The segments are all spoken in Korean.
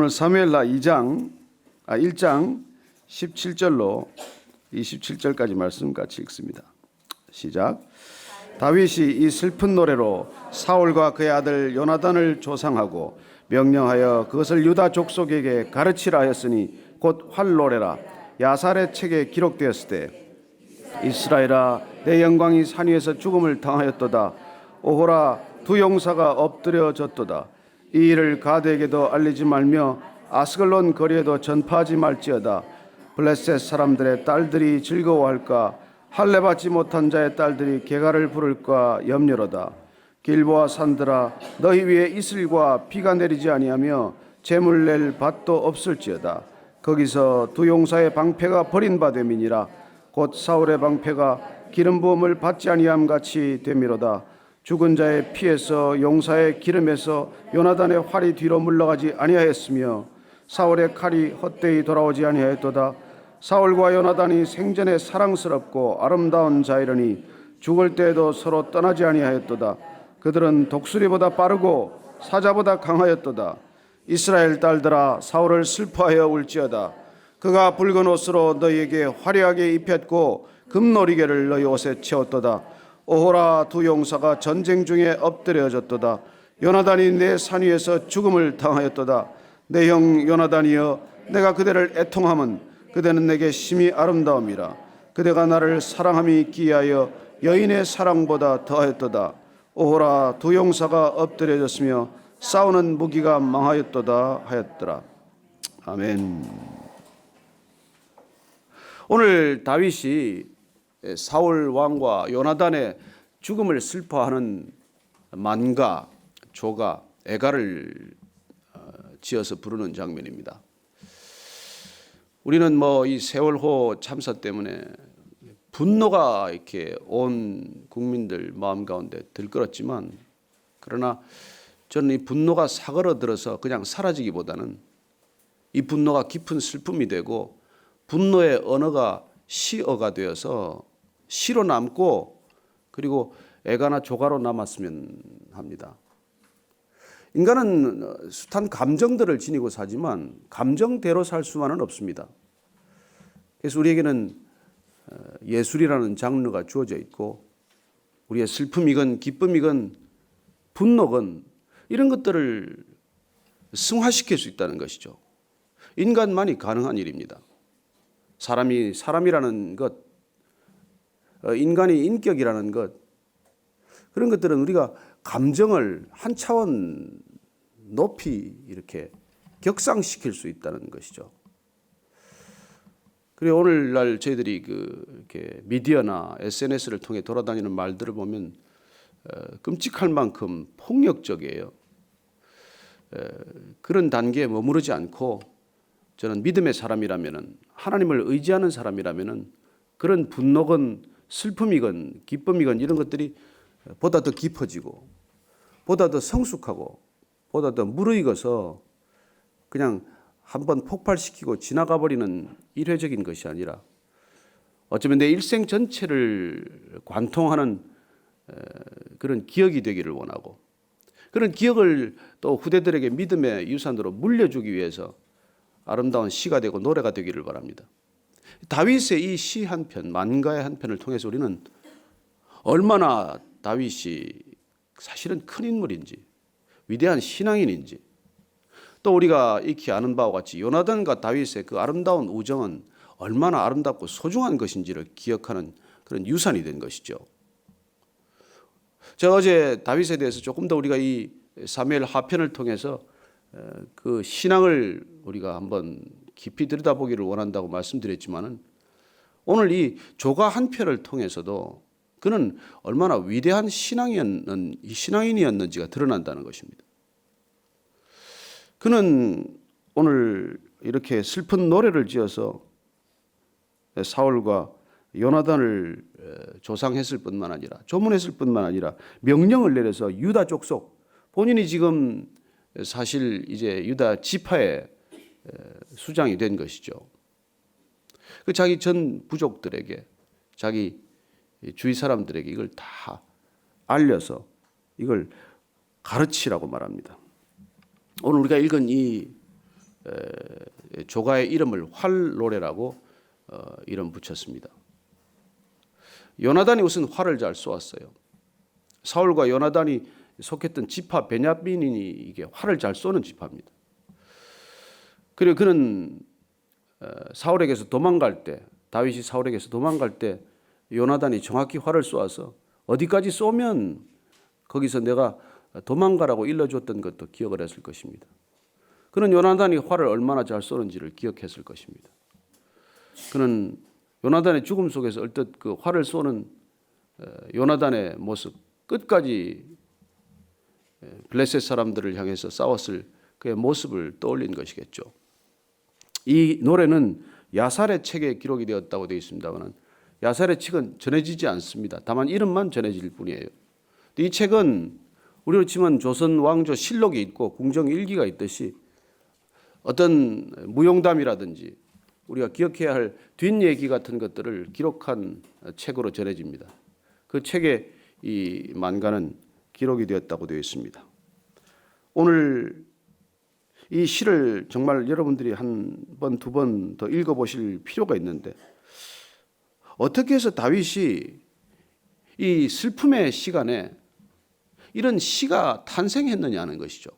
오늘 사무엘하 1장 17절로 27절까지 말씀 같이 읽습니다. 시작. 다윗이 이 슬픈 노래로 사울과 그의 아들 요나단을 조상하고 명령하여 그것을 유다 족속에게 가르치라 하였으니 곧 활노래라. 야살의 책에 기록되었을 때 이스라엘아 내 영광이 산 위에서 죽음을 당하였도다. 오호라 두 용사가 엎드려졌도다. 이 일을 가드에게도 알리지 말며 아스글론 거리에도 전파하지 말지어다. 블레셋 사람들의 딸들이 즐거워할까? 할례 받지 못한 자의 딸들이 개가를 부를까 염려로다. 길보아 산들아 너희 위에 이슬과 비가 내리지 아니하며 재물 낼 밭도 없을지어다. 거기서 두 용사의 방패가 버린 바 됨이니라. 곧 사울의 방패가 기름 부음을 받지 아니함 같이 됨이로다. 죽은 자의 피에서 용사의 기름에서 요나단의 활이 뒤로 물러가지 아니하였으며 사울의 칼이 헛되이 돌아오지 아니하였도다. 사울과 요나단이 생전에 사랑스럽고 아름다운 자이러니 죽을 때에도 서로 떠나지 아니하였도다. 그들은 독수리보다 빠르고 사자보다 강하였도다. 이스라엘 딸들아 사울을 슬퍼하여 울지어다. 그가 붉은 옷으로 너희에게 화려하게 입혔고 금노리개를 너희 옷에 채웠도다. 오호라 두 용사가 전쟁 중에 엎드려졌도다. 요나단이 내 산 위에서 죽음을 당하였도다. 내 형 요나단이여 내가 그대를 애통함은 그대는 내게 심히 아름다움이라. 그대가 나를 사랑함이 기하여 여인의 사랑보다 더하였도다. 오호라 두 용사가 엎드려졌으며 싸우는 무기가 망하였도다 하였더라. 아멘. 오늘 다윗이 사울 왕과 요나단의 죽음을 슬퍼하는 만가, 조가, 애가를 지어서 부르는 장면입니다. 우리는 이 세월호 참사 때문에 분노가 이렇게 온 국민들 마음 가운데 들끓었지만, 그러나 저는 이 분노가 사그러들어서 그냥 사라지기보다는 이 분노가 깊은 슬픔이 되고 분노의 언어가 시어가 되어서 시로 남고 그리고 애가나 조가로 남았으면 합니다. 인간은 숱한 감정들을 지니고 사지만 감정대로 살 수만은 없습니다. 그래서 우리에게는 예술이라는 장르가 주어져 있고 우리의 슬픔이건 기쁨이건 분노건 이런 것들을 승화시킬 수 있다는 것이죠. 인간만이 가능한 일입니다. 사람이라는 것, 인간의 인격이라는 것, 그런 것들은 우리가 감정을 한 차원 높이 이렇게 격상시킬 수 있다는 것이죠. 그리고 오늘날 저희들이 이렇게 미디어나 SNS를 통해 돌아다니는 말들을 보면 끔찍할 만큼 폭력적이에요. 그런 단계에 머무르지 않고 저는 믿음의 사람이라면은, 하나님을 의지하는 사람이라면은 그런 분노건 슬픔이건 기쁨이건 이런 것들이 보다 더 깊어지고 보다 더 성숙하고 보다 더 무르익어서 그냥 한번 폭발시키고 지나가 버리는 일회적인 것이 아니라 어쩌면 내 일생 전체를 관통하는 그런 기억이 되기를 원하고, 그런 기억을 또 후대들에게 믿음의 유산으로 물려주기 위해서 아름다운 시가 되고 노래가 되기를 바랍니다. 다윗의 이 시 한 편, 만가의 한 편을 통해서 우리는 얼마나 다윗이 사실은 큰 인물인지, 위대한 신앙인인지, 또 우리가 익히 아는 바와 같이 요나단과 다윗의 그 아름다운 우정은 얼마나 아름답고 소중한 것인지를 기억하는 그런 유산이 된 것이죠. 제가 어제 다윗에 대해서 조금 더 우리가 이 사무엘 하편을 통해서 그 신앙을 우리가 한번 깊이 들여다보기를 원한다고 말씀드렸지만은, 오늘 이 조가 한 편을 통해서도 그는 얼마나 위대한 신앙인이었는지가 드러난다는 것입니다. 그는 오늘 이렇게 슬픈 노래를 지어서 사울과 요나단을 조상했을 뿐만 아니라, 조문했을 뿐만 아니라 명령을 내려서 유다 족속, 본인이 지금 사실 이제 유다 지파의 수장이 된 것이죠. 그 자기 전 부족들에게, 자기 주위 사람들에게 이걸 다 알려서 이걸 가르치라고 말합니다. 오늘 우리가 읽은 이 조가의 이름을 활노래라고 이름 붙였습니다. 요나단이 우선 활을 잘 쏘았어요. 사울과 요나단이 속했던 지파 베냐민이 이게 활을 잘 쏘는 지파입니다. 그리고 그는 사울에게서 도망갈 때, 다윗이 사울에게서 도망갈 때 요나단이 정확히 활을 쏘아서 어디까지 쏘면 거기서 내가 도망가라고 일러줬던 것도 기억을 했을 것입니다. 그는 요나단이 활을 얼마나 잘 쏘는지를 기억했을 것입니다. 그는 요나단의 죽음 속에서 얼뜻 그 활을 쏘는 요나단의 모습, 끝까지 블레셋 사람들을 향해서 싸웠을 그의 모습을 떠올린 것이겠죠. 이 노래는 야살의 책에 기록이 되었다고 되어 있습니다만 야살의 책은 전해지지 않습니다. 다만 이름만 전해질 뿐이에요. 이 책은 우리로 치면 조선 왕조 실록이 있고 궁정 일기가 있듯이 어떤 무용담이라든지 우리가 기억해야 할 뒷얘기 같은 것들을 기록한 책으로 전해집니다. 그 책에 이 만가는 기록이 되었다고 되어 있습니다. 오늘 이 시를 정말 여러분들이 한 번, 두 번 더 읽어보실 필요가 있는데 어떻게 해서 다윗이 이 슬픔의 시간에 이런 시가 탄생했느냐는 것이죠.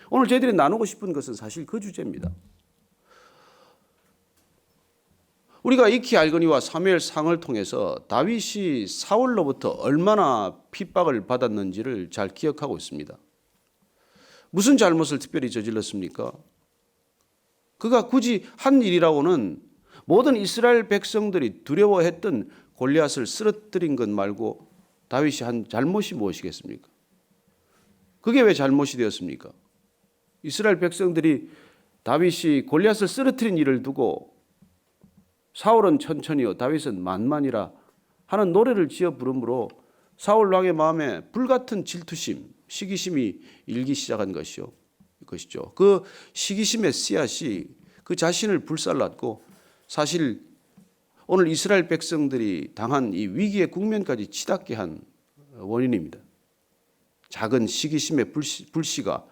오늘 저희들이 나누고 싶은 것은 사실 그 주제입니다. 우리가 익히 알거니와 사무엘상을 통해서 다윗이 사울로부터 얼마나 핍박을 받았는지를 잘 기억하고 있습니다. 무슨 잘못을 특별히 저질렀습니까? 그가 굳이 한 일이라고는 모든 이스라엘 백성들이 두려워했던 골리앗을 쓰러뜨린 것 말고 다윗이 한 잘못이 무엇이겠습니까? 그게 왜 잘못이 되었습니까? 이스라엘 백성들이 다윗이 골리앗을 쓰러뜨린 일을 두고 사울은 천천히요 다윗은 만만이라 하는 노래를 지어 부름으로 사울 왕의 마음에 불같은 질투심, 시기심이 일기 시작한 것이죠. 그 시기심의 씨앗이 그 자신을 불살랐고 사실 오늘 이스라엘 백성들이 당한 이 위기의 국면까지 치닫게 한 원인입니다. 작은 시기심의 불씨가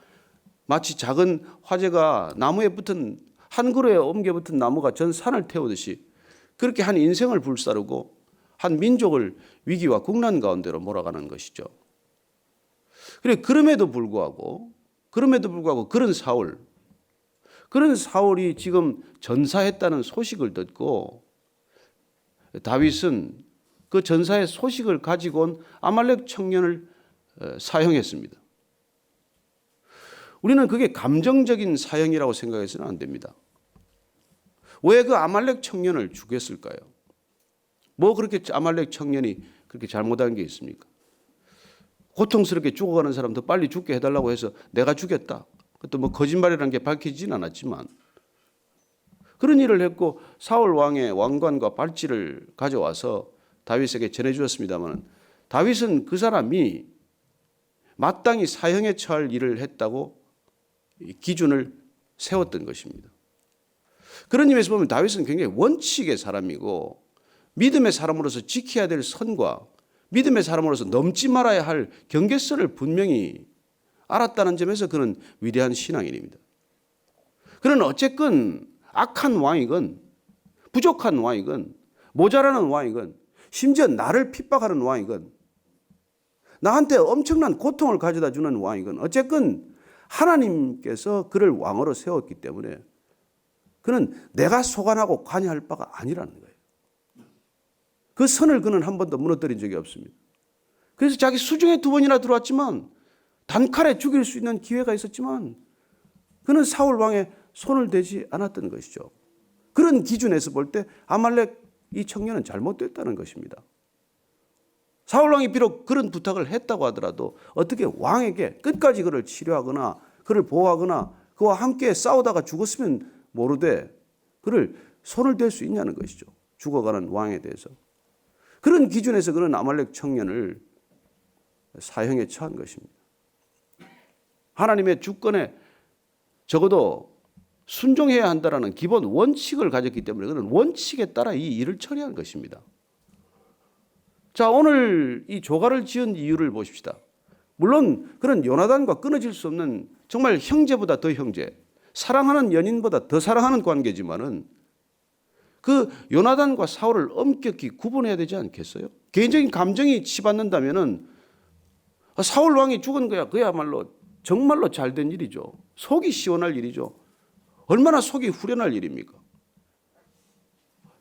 마치 작은 화재가 나무에 붙은 한 그루에 옮겨 붙은 나무가 전 산을 태우듯이 그렇게 한 인생을 불사르고 한 민족을 위기와 국난 가운데로 몰아가는 것이죠. 그럼에도 불구하고 그런 사울이 지금 전사했다는 소식을 듣고 다윗은 그 전사의 소식을 가지고 온 아말렉 청년을 사형했습니다. 우리는 그게 감정적인 사형이라고 생각해서는 안 됩니다. 왜 그 아말렉 청년을 죽였을까요? 뭐 그렇게 아말렉 청년이 그렇게 잘못한 게 있습니까? 고통스럽게 죽어가는 사람 더 빨리 죽게 해달라고 해서 내가 죽였다. 그것도 뭐 거짓말이라는 게 밝혀지진 않았지만 그런 일을 했고 사울 왕의 왕관과 발찌를 가져와서 다윗에게 전해주었습니다만 다윗은 그 사람이 마땅히 사형에 처할 일을 했다고 기준을 세웠던 것입니다. 그런 의미에서 보면 다윗은 굉장히 원칙의 사람이고 믿음의 사람으로서 지켜야 될 선과 믿음의 사람으로서 넘지 말아야 할 경계선을 분명히 알았다는 점에서 그는 위대한 신앙인입니다. 그는 어쨌건 악한 왕이건 부족한 왕이건 모자라는 왕이건 심지어 나를 핍박하는 왕이건 나한테 엄청난 고통을 가져다 주는 왕이건 어쨌건 하나님께서 그를 왕으로 세웠기 때문에 그는 내가 소관하고 관여할 바가 아니라는 거예요. 그 선을 그는 한 번도 무너뜨린 적이 없습니다. 그래서 자기 수중에 2번이나 들어왔지만 단칼에 죽일 수 있는 기회가 있었지만 그는 사울 왕의 손을 대지 않았던 것이죠. 그런 기준에서 볼 때 아말렉 이 청년은 잘못됐다는 것입니다. 사울 왕이 비록 그런 부탁을 했다고 하더라도 어떻게 왕에게 끝까지 그를 치료하거나 그를 보호하거나 그와 함께 싸우다가 죽었으면 모르되 그를 손을 댈 수 있냐는 것이죠. 죽어가는 왕에 대해서. 그런 기준에서 그는 아말렉 청년을 사형에 처한 것입니다. 하나님의 주권에 적어도 순종해야 한다는 기본 원칙을 가졌기 때문에 그는 원칙에 따라 이 일을 처리한 것입니다. 자, 오늘 이 조가를 지은 이유를 보십시다. 물론 그는 요나단과 끊어질 수 없는 정말 형제보다 더 형제, 사랑하는 연인보다 더 사랑하는 관계지만은 그 요나단과 사울을 엄격히 구분해야 되지 않겠어요? 개인적인 감정이 치받는다면은 사울 왕이 죽은 거야. 그야말로 정말로 잘된 일이죠. 속이 시원할 일이죠. 얼마나 속이 후련할 일입니까?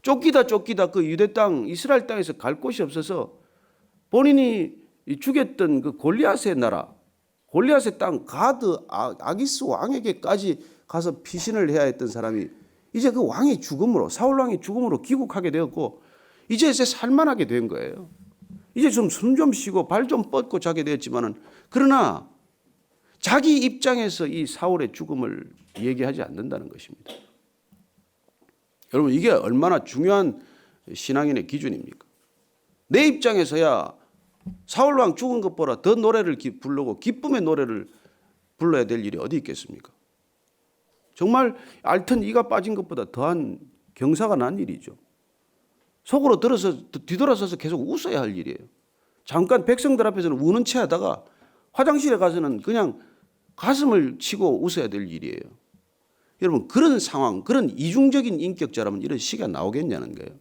쫓기다 그 유대 땅 이스라엘 땅에서 갈 곳이 없어서 본인이 죽였던 그 골리앗의 나라, 골리앗의 땅 가드 아기스 왕에게까지 가서 피신을 해야 했던 사람이 이제 그 왕의 죽음으로, 사울 왕의 죽음으로 귀국하게 되었고 이제 살만하게 된 거예요. 이제 좀 숨 좀 쉬고 발 좀 뻗고 자게 되었지만은, 그러나 자기 입장에서 이 사울의 죽음을 얘기하지 않는다는 것입니다. 여러분, 이게 얼마나 중요한 신앙인의 기준입니까? 내 입장에서야 사울 왕 죽은 것보다 더 노래를 부르고 기쁨의 노래를 불러야 될 일이 어디 있겠습니까? 정말 앓던 이가 빠진 것보다 더한 경사가 난 일이죠. 속으로 뒤돌아서서 계속 웃어야 할 일이에요. 잠깐 백성들 앞에서는 우는 체 하다가 화장실에 가서는 그냥 가슴을 치고 웃어야 될 일이에요. 여러분, 그런 상황, 그런 이중적인 인격자라면 이런 시가 나오겠냐는 거예요.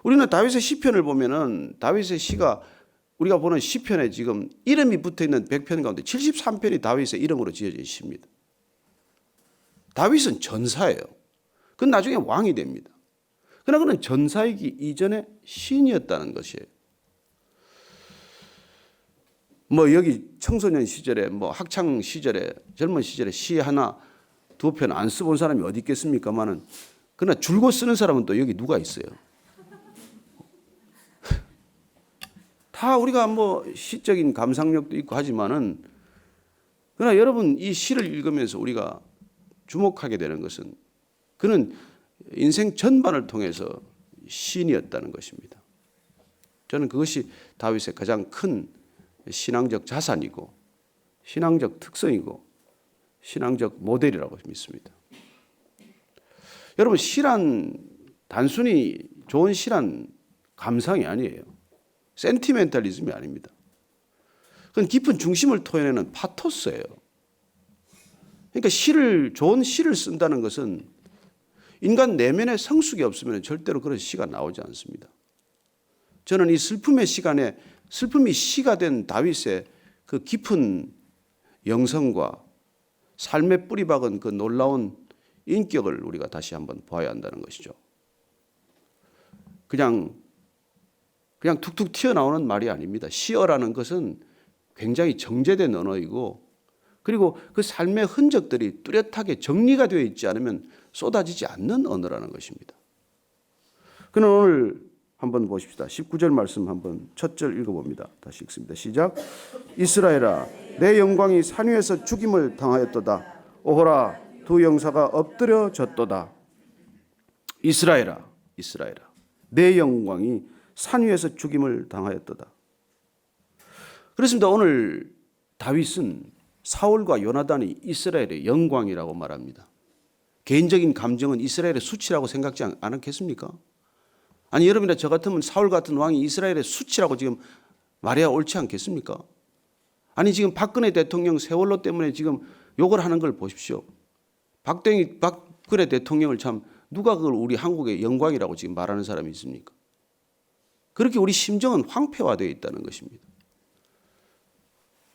우리는 다윗의 시편을 보면은 다윗의 시가, 우리가 보는 시편에 지금 이름이 붙어 있는 100편 가운데 73편이 다윗의 이름으로 지어져 있습니다. 다윗은 전사예요. 그건 나중에 왕이 됩니다. 그러나 그는 전사이기 이전에 시인이었다는 것이에요. 뭐 여기 청소년 시절에, 뭐 학창 시절에, 젊은 시절에 시 하나 두 편 안 써본 사람이 어디 있겠습니까만은, 그러나 줄곧 쓰는 사람은 또 여기 누가 있어요? 다 우리가 뭐 시적인 감상력도 있고 하지만은, 그러나 여러분, 이 시를 읽으면서 우리가 주목하게 되는 것은 그는 인생 전반을 통해서 시인이었다는 것입니다. 저는 그것이 다윗의 가장 큰 신앙적 자산이고 신앙적 특성이고 신앙적 모델이라고 믿습니다. 여러분, 시란 단순히 좋은 시란 감상이 아니에요. 센티멘탈리즘이 아닙니다. 그건 깊은 중심을 토해내는 파토스예요. 그러니까 좋은 시를 쓴다는 것은 인간 내면의 성숙이 없으면 절대로 그런 시가 나오지 않습니다. 저는 이 슬픔의 시간에 슬픔이 시가 된 다윗의 그 깊은 영성과 삶의 뿌리 박은 그 놀라운 인격을 우리가 다시 한번 봐야 한다는 것이죠. 그냥 툭툭 튀어나오는 말이 아닙니다. 시어라는 것은 굉장히 정제된 언어이고, 그리고 그 삶의 흔적들이 뚜렷하게 정리가 되어 있지 않으면 쏟아지지 않는 언어라는 것입니다. 그는 오늘 한번 보십시다. 19절 말씀 한번 첫 절 읽어봅니다. 다시 읽습니다. 시작. 이스라엘아, 내 영광이 산 위에서 죽임을 당하였도다. 오호라, 두 영사가 엎드려졌도다. 이스라엘아, 내 영광이 산 위에서 죽임을 당하였도다. 그렇습니다. 오늘 다윗은 사울과 요나단이 이스라엘의 영광이라고 말합니다. 개인적인 감정은 이스라엘의 수치라고 생각지 않겠습니까? 아니, 여러분이나 저 같으면 사울 같은 왕이 이스라엘의 수치라고 지금 말해야 옳지 않겠습니까? 아니, 지금 박근혜 대통령 세월호 때문에 지금 욕을 하는 걸 보십시오. 박근혜 대통령을 참 누가 그걸 우리 한국의 영광이라고 지금 말하는 사람이 있습니까? 그렇게 우리 심정은 황폐화되어 있다는 것입니다.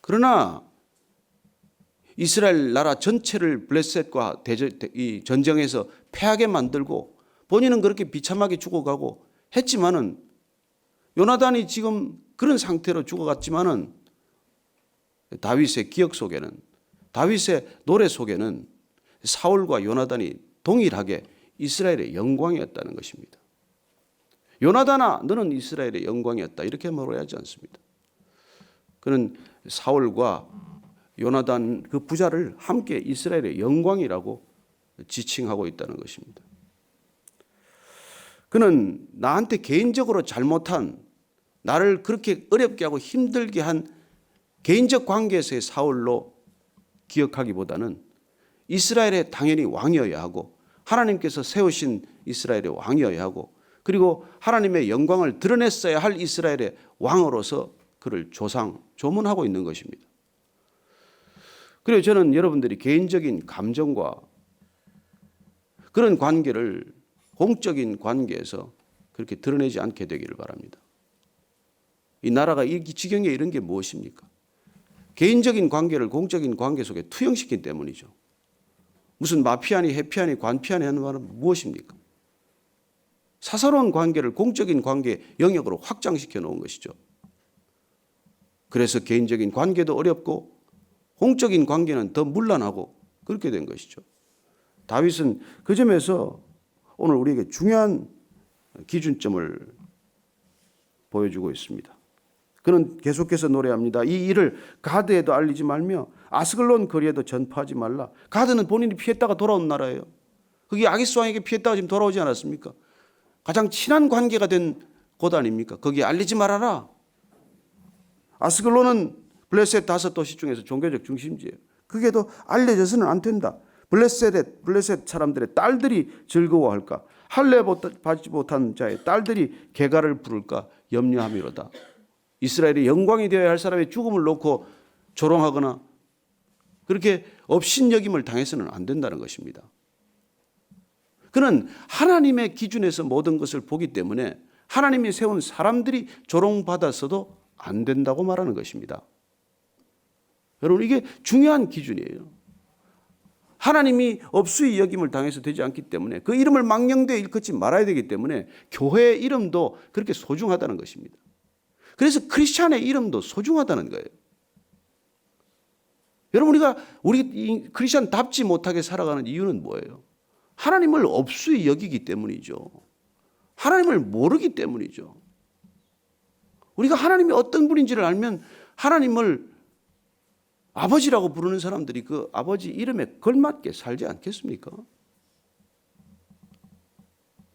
그러나 이스라엘 나라 전체를 블레셋과 이 전쟁에서 패하게 만들고 본인은 그렇게 비참하게 죽어가고 했지만은, 요나단이 지금 그런 상태로 죽어갔지만은 다윗의 기억 속에는, 다윗의 노래 속에는 사울과 요나단이 동일하게 이스라엘의 영광이었다는 것입니다. 요나단아, 너는 이스라엘의 영광이었다, 이렇게 말하지 않습니다. 그는 사울과 요나단 그 부자를 함께 이스라엘의 영광이라고 지칭하고 있다는 것입니다. 그는 나한테 개인적으로 잘못한, 나를 그렇게 어렵게 하고 힘들게 한 개인적 관계에서의 사울로 기억하기보다는 이스라엘의 당연히 왕이어야 하고, 하나님께서 세우신 이스라엘의 왕이어야 하고, 그리고 하나님의 영광을 드러냈어야 할 이스라엘의 왕으로서 그를 조문하고 있는 것입니다. 그래서 저는 여러분들이 개인적인 감정과 그런 관계를 공적인 관계에서 그렇게 드러내지 않게 되기를 바랍니다. 이 나라가 이 지경에 이른 게 무엇입니까? 개인적인 관계를 공적인 관계 속에 투영시킨 때문이죠. 무슨 마피아니, 해피아니, 관피아니 하는 말은 무엇입니까? 사사로운 관계를 공적인 관계 영역으로 확장시켜 놓은 것이죠. 그래서 개인적인 관계도 어렵고 공적인 관계는 더 문란하고 그렇게 된 것이죠. 다윗은 그 점에서 오늘 우리에게 중요한 기준점을 보여주고 있습니다. 그는 계속해서 노래합니다. 이 일을 가드에도 알리지 말며 아스글론 거리에도 전파하지 말라. 가드는 본인이 피했다가 돌아온 나라예요. 그게 아기스 왕에게 피했다가 지금 돌아오지 않았습니까? 가장 친한 관계가 된 곳 아닙니까? 거기에 알리지 말아라. 아스글론은 블레셋 5도시 중에서 종교적 중심지예요. 그게도 알려져서는 안 된다. 블레셋 사람들의 딸들이 즐거워할까? 할례 받지 못한 자의 딸들이 개가를 부를까 염려함이로다. 이스라엘이 영광이 되어야 할 사람의 죽음을 놓고 조롱하거나 그렇게 업신여김을 당해서는 안 된다는 것입니다. 그는 하나님의 기준에서 모든 것을 보기 때문에 하나님이 세운 사람들이 조롱받았어도 안 된다고 말하는 것입니다. 여러분, 이게 중요한 기준이에요. 하나님이 업수의 여김을 당해서 되지 않기 때문에 그 이름을 망령되이 일컫지 말아야 되기 때문에 교회의 이름도 그렇게 소중하다는 것입니다. 그래서 크리스찬의 이름도 소중하다는 거예요. 여러분, 우리 크리스찬답지 못하게 살아가는 이유는 뭐예요? 하나님을 업수히 여기기 때문이죠. 하나님을 모르기 때문이죠. 우리가 하나님이 어떤 분인지를 알면 하나님을 아버지라고 부르는 사람들이 그 아버지 이름에 걸맞게 살지 않겠습니까?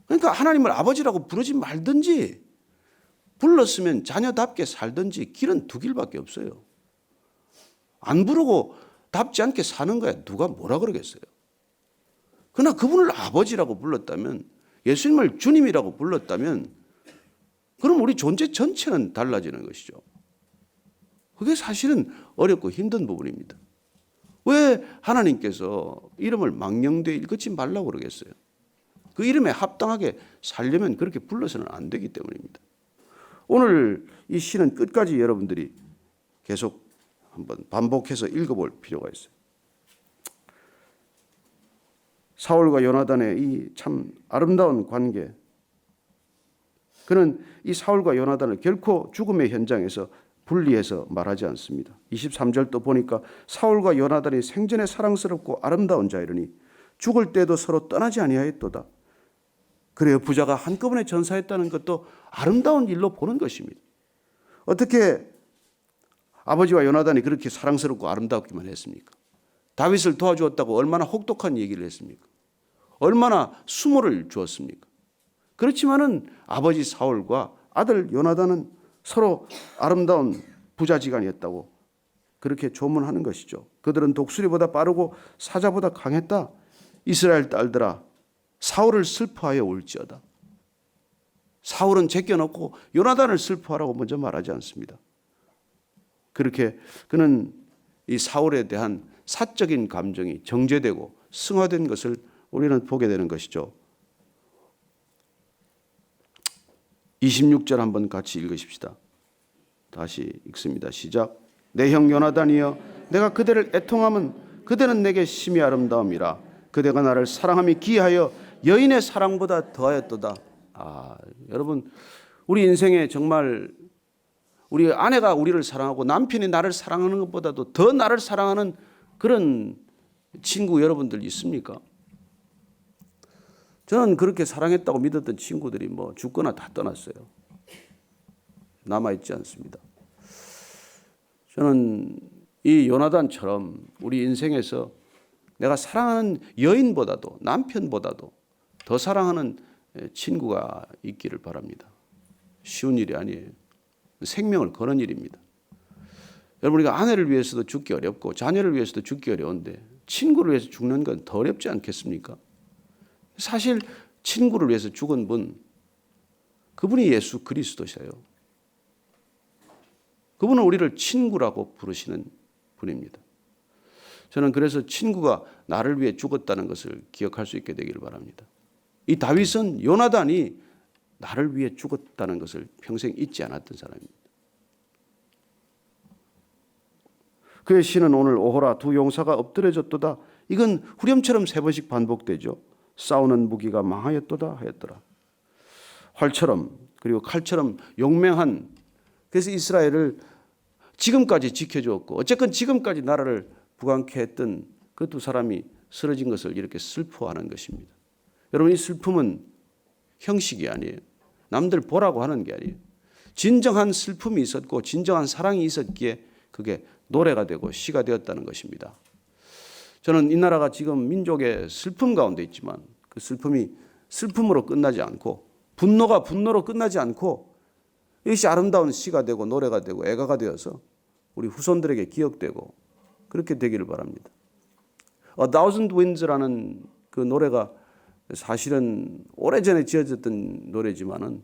그러니까 하나님을 아버지라고 부르지 말든지 불렀으면 자녀답게 살든지 길은 두 길밖에 없어요. 안 부르고 답지 않게 사는 거야 누가 뭐라 그러겠어요. 그러나 그분을 아버지라고 불렀다면, 예수님을 주님이라고 불렀다면 그럼 우리 존재 전체는 달라지는 것이죠. 그게 사실은 어렵고 힘든 부분입니다. 왜 하나님께서 이름을 망령되이 일컫지 말라고 그러겠어요? 그 이름에 합당하게 살려면 그렇게 불러서는 안 되기 때문입니다. 오늘 이 시는 끝까지 여러분들이 계속 한번 반복해서 읽어볼 필요가 있어요. 사울과 요나단의 이 참 아름다운 관계, 그는 이 사울과 요나단을 결코 죽음의 현장에서 분리해서 말하지 않습니다. 23절도 보니까 사울과 요나단이 생전에 사랑스럽고 아름다운 자이러니 죽을 때도 서로 떠나지 아니하였도다. 그래요, 부자가 한꺼번에 전사했다는 것도 아름다운 일로 보는 것입니다. 어떻게 아버지와 요나단이 그렇게 사랑스럽고 아름답기만 했습니까? 다윗을 도와주었다고 얼마나 혹독한 얘기를 했습니까? 얼마나 수모를 주었습니까? 그렇지만은 아버지 사울과 아들 요나단은 서로 아름다운 부자지간이었다고 그렇게 조문하는 것이죠. 그들은 독수리보다 빠르고 사자보다 강했다. 이스라엘 딸들아, 사울을 슬퍼하여 울지어다. 사울은 제껴놓고 요나단을 슬퍼하라고 먼저 말하지 않습니다. 그렇게 그는 이 사울에 대한 사적인 감정이 정제되고 승화된 것을 우리는 보게 되는 것이죠. 26절 한번 같이 읽으십시다. 다시 읽습니다. 시작. 내 형 요나단이여, 내가 그대를 애통함은 그대는 내게 심히 아름다움이라. 그대가 나를 사랑함이 기하여 여인의 사랑보다 더하였도다. 여러분, 우리 인생에 정말 우리 아내가 우리를 사랑하고 남편이 나를 사랑하는 것보다도 더 나를 사랑하는 그런 친구 여러분들 있습니까? 저는 그렇게 사랑했다고 믿었던 친구들이 뭐 죽거나 다 떠났어요. 남아있지 않습니다. 저는 이 요나단처럼 우리 인생에서 내가 사랑하는 여인보다도 남편보다도 더 사랑하는 친구가 있기를 바랍니다. 쉬운 일이 아니에요. 생명을 거는 일입니다. 여러분, 우리가 아내를 위해서도 죽기 어렵고 자녀를 위해서도 죽기 어려운데 친구를 위해서 죽는 건 더 어렵지 않겠습니까? 사실 친구를 위해서 죽은 분, 그분이 예수 그리스도셔요. 그분은 우리를 친구라고 부르시는 분입니다. 저는 그래서 친구가 나를 위해 죽었다는 것을 기억할 수 있게 되기를 바랍니다. 이 다윗은 요나단이 나를 위해 죽었다는 것을 평생 잊지 않았던 사람입니다. 그의 시는 오늘 오호라 두 용사가 엎드려졌도다. 이건 후렴처럼 3번씩 반복되죠. 싸우는 무기가 망하였도다 하였더라. 활처럼 그리고 칼처럼 용맹한, 그래서 이스라엘을 지금까지 지켜주었고 어쨌건 지금까지 나라를 부강케 했던 그 두 사람이 쓰러진 것을 이렇게 슬퍼하는 것입니다. 여러분, 이 슬픔은 형식이 아니에요. 남들 보라고 하는 게 아니에요. 진정한 슬픔이 있었고 진정한 사랑이 있었기에 그게 노래가 되고 시가 되었다는 것입니다. 저는 이 나라가 지금 민족의 슬픔 가운데 있지만 그 슬픔이 슬픔으로 끝나지 않고 분노가 분노로 끝나지 않고 이것이 아름다운 시가 되고 노래가 되고 애가가 되어서 우리 후손들에게 기억되고 그렇게 되기를 바랍니다. A Thousand Winds라는 그 노래가 사실은 오래전에 지어졌던 노래지만은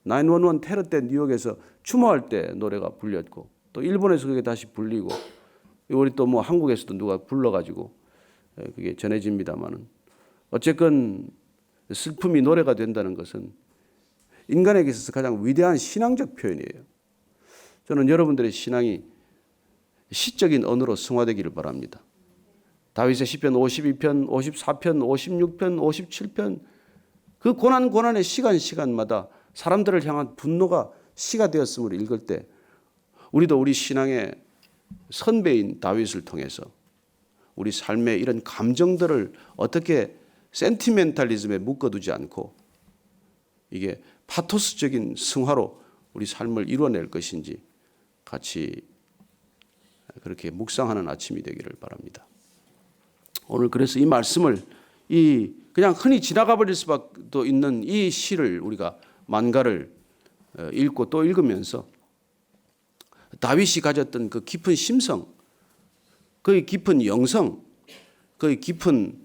911 테러 때 뉴욕에서 추모할 때 노래가 불렸고 또 일본에서 그게 다시 불리고 우리 또 뭐 한국에서도 누가 불러가지고 그게 전해집니다만은 어쨌건 슬픔이 노래가 된다는 것은 인간에게 있어서 가장 위대한 신앙적 표현이에요. 저는 여러분들의 신앙이 시적인 언어로 승화되기를 바랍니다. 다윗의 시편 52편, 54편, 56편, 57편 그 고난의 시간마다 사람들을 향한 분노가 시가 되었음을 읽을 때 우리도 우리 신앙의 선배인 다윗을 통해서 우리 삶의 이런 감정들을 어떻게 센티멘탈리즘에 묶어두지 않고 이게 파토스적인 승화로 우리 삶을 이루어낼 것인지 같이 그렇게 묵상하는 아침이 되기를 바랍니다. 오늘 그래서 이 말씀을 그냥 흔히 지나가 버릴 수밖에 있는 이 시를 우리가 만가를 읽고 또 읽으면서 다윗이 가졌던 그 깊은 심성, 그 깊은 영성, 그 깊은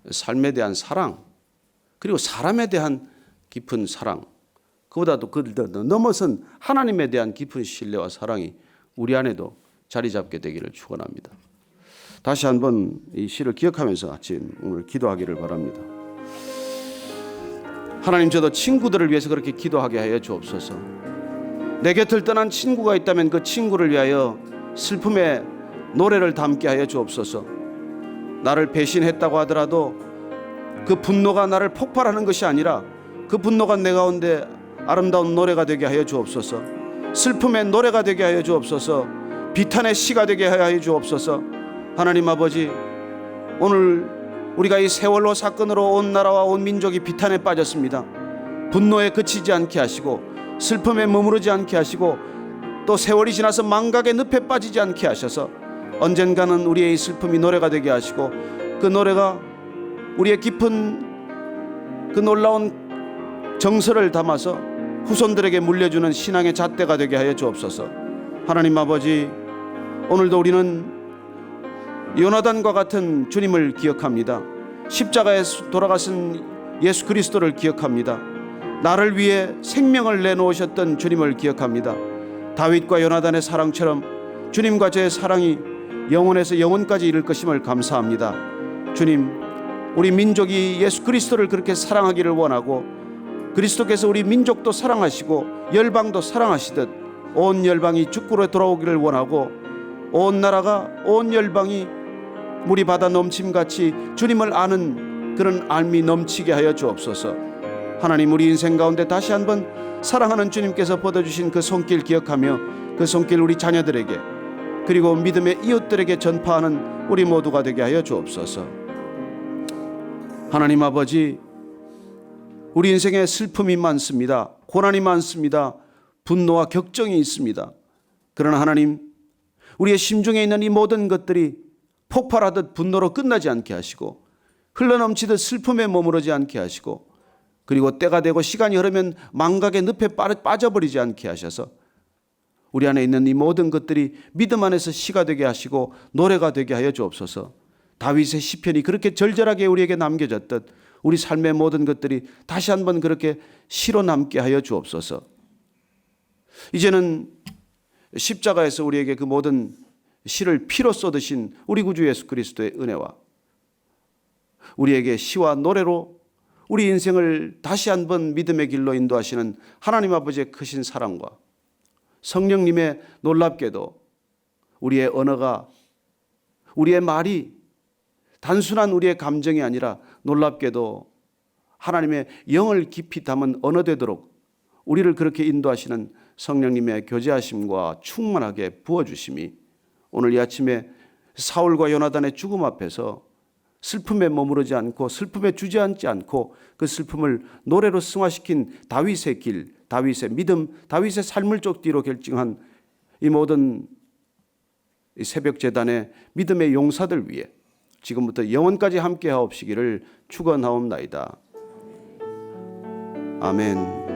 삶에 대한 사랑, 그리고 사람에 대한 깊은 사랑, 그보다도 그를 더 넘어선 하나님에 대한 깊은 신뢰와 사랑이 우리 안에도 자리 잡게 되기를 축원합니다. 다시 한번 이 시를 기억하면서 아침 오늘 기도하기를 바랍니다. 하나님, 저도 친구들을 위해서 그렇게 기도하게 하여 주옵소서. 내 곁을 떠난 친구가 있다면 그 친구를 위하여 슬픔의 노래를 담게 하여 주옵소서. 나를 배신했다고 하더라도 그 분노가 나를 폭발하는 것이 아니라 그 분노가 내 가운데 아름다운 노래가 되게 하여 주옵소서. 슬픔의 노래가 되게 하여 주옵소서. 비탄의 시가 되게 하여 주옵소서. 하나님 아버지, 오늘 우리가 이 세월호 사건으로 온 나라와 온 민족이 비탄에 빠졌습니다. 분노에 그치지 않게 하시고 슬픔에 머무르지 않게 하시고 또 세월이 지나서 망각의 늪에 빠지지 않게 하셔서 언젠가는 우리의 이 슬픔이 노래가 되게 하시고 그 노래가 우리의 깊은 그 놀라운 정서를 담아서 후손들에게 물려주는 신앙의 잣대가 되게 하여 주옵소서. 하나님 아버지, 오늘도 우리는 요나단과 같은 주님을 기억합니다. 십자가에서 돌아가신 예수 그리스도를 기억합니다. 나를 위해 생명을 내놓으셨던 주님을 기억합니다. 다윗과 요나단의 사랑처럼 주님과 저의 사랑이 영원에서 영원까지 이를 것임을 감사합니다. 주님, 우리 민족이 예수 그리스도를 그렇게 사랑하기를 원하고 그리스도께서 우리 민족도 사랑하시고 열방도 사랑하시듯 온 열방이 주께로 돌아오기를 원하고 온 나라가 온 열방이 물이 바다 넘침같이 주님을 아는 그런 알미 넘치게 하여 주옵소서. 하나님, 우리 인생 가운데 다시 한번 사랑하는 주님께서 뻗어주신 그 손길 기억하며 그 손길 우리 자녀들에게 그리고 믿음의 이웃들에게 전파하는 우리 모두가 되게 하여 주옵소서. 하나님 아버지, 우리 인생에 슬픔이 많습니다. 고난이 많습니다. 분노와 격정이 있습니다. 그러나 하나님, 우리의 심중에 있는 이 모든 것들이 폭발하듯 분노로 끝나지 않게 하시고 흘러넘치듯 슬픔에 머무르지 않게 하시고 그리고 때가 되고 시간이 흐르면 망각의 늪에 빠져버리지 않게 하셔서 우리 안에 있는 이 모든 것들이 믿음 안에서 시가 되게 하시고 노래가 되게 하여 주옵소서. 다윗의 시편이 그렇게 절절하게 우리에게 남겨졌듯 우리 삶의 모든 것들이 다시 한번 그렇게 시로 남게 하여 주옵소서. 이제는 십자가에서 우리에게 그 모든 시를 피로 쏟으신 우리 구주 예수 그리스도의 은혜와 우리에게 시와 노래로 우리 인생을 다시 한번 믿음의 길로 인도하시는 하나님 아버지의 크신 사랑과 성령님의 놀랍게도 우리의 언어가, 우리의 말이 단순한 우리의 감정이 아니라 놀랍게도 하나님의 영을 깊이 담은 언어 되도록 우리를 그렇게 인도하시는 성령님의 교제하심과 충만하게 부어주심이 오늘 이 아침에 사울과 요나단의 죽음 앞에서 슬픔에 머무르지 않고 슬픔에 주저앉지 않고 그 슬픔을 노래로 승화시킨 다윗의 길, 다윗의 믿음, 다윗의 삶을 쫓기로 결정한 이 모든 새벽 제단의 믿음의 용사들 위해 지금부터 영원까지 함께 하옵시기를 축원하옵나이다. 아멘.